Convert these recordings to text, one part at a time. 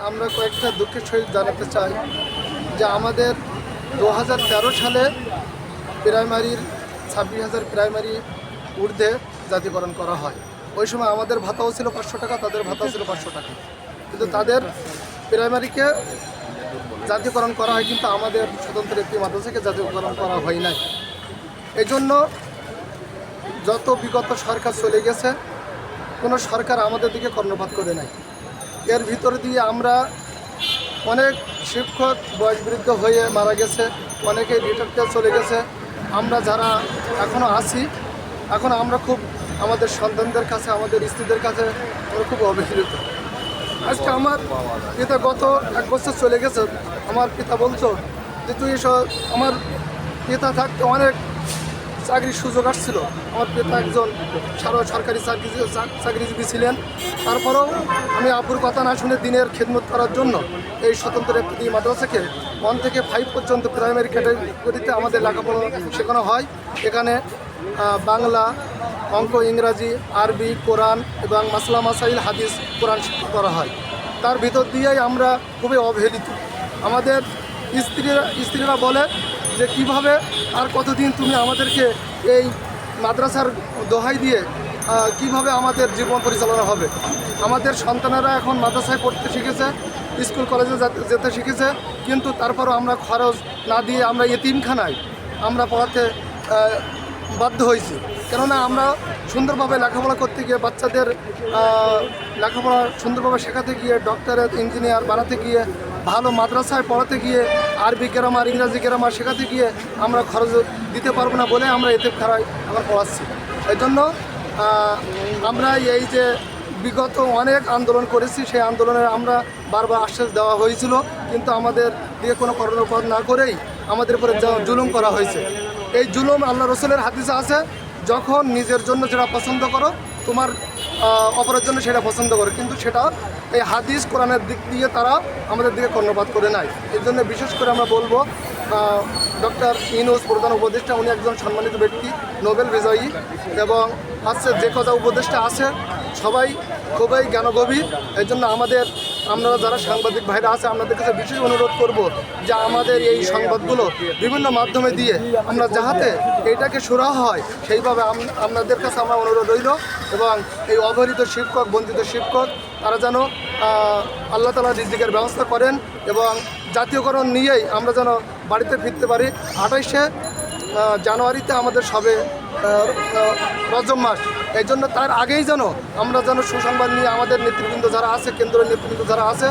আমরা কয়েকটা দুঃখের সহিত জানাতে চাই যে আমাদের 2013 সালে প্রাইমারির 26,000 প্রাইমারি ঊর্ধ্বে জাতীয়করণ করা হয়। ওই সময় আমাদের ভাতাও ছিল 500 টাকা, তাদের ভাতাও ছিল 500 টাকা, কিন্তু তাদের প্রাইমারিকে জাতীয়করণ করা হয়, কিন্তু আমাদের স্বতন্ত্র একটি মাদ্রাসাকে জাতীয়করণ করা হয় নাই। এই জন্য যত বিগত সরকার চলে গেছে, কোনো সরকার আমাদের দিকে কর্ণপাত করে নাই। এর ভিতর দিয়ে আমরা অনেক শিক্ষক বয়সবৃদ্ধ হয়ে মারা গেছে, অনেকে রিটায়ার্ডে চলে গেছে। আমরা যারা এখনও আছি, এখন আমরা খুব আমাদের সন্তানদের কাছে, আমাদের স্ত্রীদের কাছে আমরা খুব অবহেলিত। আজকে আমার পিতা গত 1 বছর চলে গেছে, আমার পিতা বলতো যে তুই আমার পিতা থাকতে অনেক চাকরির সুযোগ আসছিল। আমার পিতা একজন সরকারি চাকরিজীবী ছিলেন। তারপরেও আমি আব্বুর কথা না শুনে দিনের খেদমত করার জন্য এই স্বতন্ত্র একটি মাদ্রাসাকে 1 থেকে 5 পর্যন্ত প্রাইমারি ক্যাটাগরিতে আমাদের লেখাপড়া শেখানো হয়। এখানে বাংলা, অঙ্ক, ইংরাজি, আরবি, কোরআন এবং মাসলা মাসাইল, হাদিস, কোরআন শিক্ষা করা হয়। তার ভিতর দিয়েই আমরা খুবই অবহেলিত। আমাদের স্ত্রীরা বলে যে কিভাবে আর কতদিন তুমি আমাদেরকে এই মাদ্রাসার দোহাই দিয়ে কিভাবে আমাদের জীবন পরিচালনা হবে। আমাদের সন্তানেরা এখন মাদ্রাসায় পড়তে শিখেছে, স্কুল কলেজে যেতে শিখেছে, কিন্তু তারপরও আমরা খরচ না দিয়ে আমরা এতিমখানায় আমরা পড়াতে বাধ্য হয়েছি। কেননা আমরা সুন্দরভাবে লেখাপড়া করতে গিয়ে, বাচ্চাদের লেখাপড়া সুন্দরভাবে শেখাতে গিয়ে, ডক্টরেট, ইঞ্জিনিয়ার বানাতে গিয়ে, ভালো মাদ্রাসায় পড়াতে গিয়ে, আরবি গ্রামার, ইংরাজি গ্রামার শেখাতে গিয়ে আমরা খরচ দিতে পারবো না বলে আমরা এতিমখানায় আমরা পড়াচ্ছি। এই জন্য আমরা এই যে বিগত অনেক আন্দোলন করেছি, সেই আন্দোলনে আমরা বারবার আশ্বাস দেওয়া হয়েছিল, কিন্তু আমাদের দিকে কোনো কর্ণপাত না করেই আমাদের উপরে জুলুম করা হয়েছে। এই জুলুম আল্লাহ রসুলের হাদিসে আছে, যখন নিজের জন্য যেটা পছন্দ করো, তোমার অপরের জন্য সেটা পছন্দ করো, কিন্তু সেটা এই হাদিস কোরআনের দিক দিয়ে তারা আমাদের দিকে কর্ণপাত করে নাই। এই জন্য বিশেষ করে আমরা বলবো ডক্টর ইউনূস প্রধান উপদেষ্টা, উনি একজন সম্মানিত ব্যক্তি, নোবেল বিজয়ী, এবং আছে যে কথা উপদেষ্টা আছে সবাই খুবই জ্ঞানগভীর। এই জন্য আমরা যারা সাংবাদিক ভাইরা আছে, আপনাদের কাছে বিশেষ অনুরোধ করব যে আমাদের এই সংবাদগুলো বিভিন্ন মাধ্যমে দিয়ে আমরা যাহাতে এইটাকে সুরাহা হয়, সেইভাবে আপনাদের কাছে আমার অনুরোধ রইল। এবং এই অবহেলিত শিক্ষক, বঞ্চিত শিক্ষক, তারা যেন আল্লাহ তাআলা রিজিকের ব্যবস্থা করেন এবং জাতীয়করণ নিয়েই আমরা যেন বাড়িতে ফিরতে পারি। 28শে জানুয়ারিতে আমাদের সবে রজব মাস, এই জন্য তার আগেই যেন আমরা যেন সুসংবাদ নিয়ে আমাদের নেতৃবৃন্দ যারা আছে, কেন্দ্রীয় নেতৃবৃন্দ যারা আছে,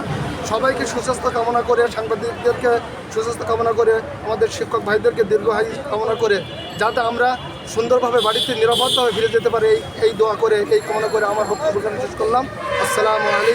সবাইকে সুস্বাস্থ্য কামনা করে, সাংবাদিকদেরকে সুস্বাস্থ্য কামনা করে, আমাদের শিক্ষক ভাইদেরকে দীর্ঘায়ু কামনা করে, যাতে আমরা সুন্দরভাবে বাড়িতে নিরাপদভাবে ফিরে যেতে পারি, এই দোয়া করে, এই কামনা করে আমার বক্তব্য শেষ করলাম। আসসালামু আলাইকুম।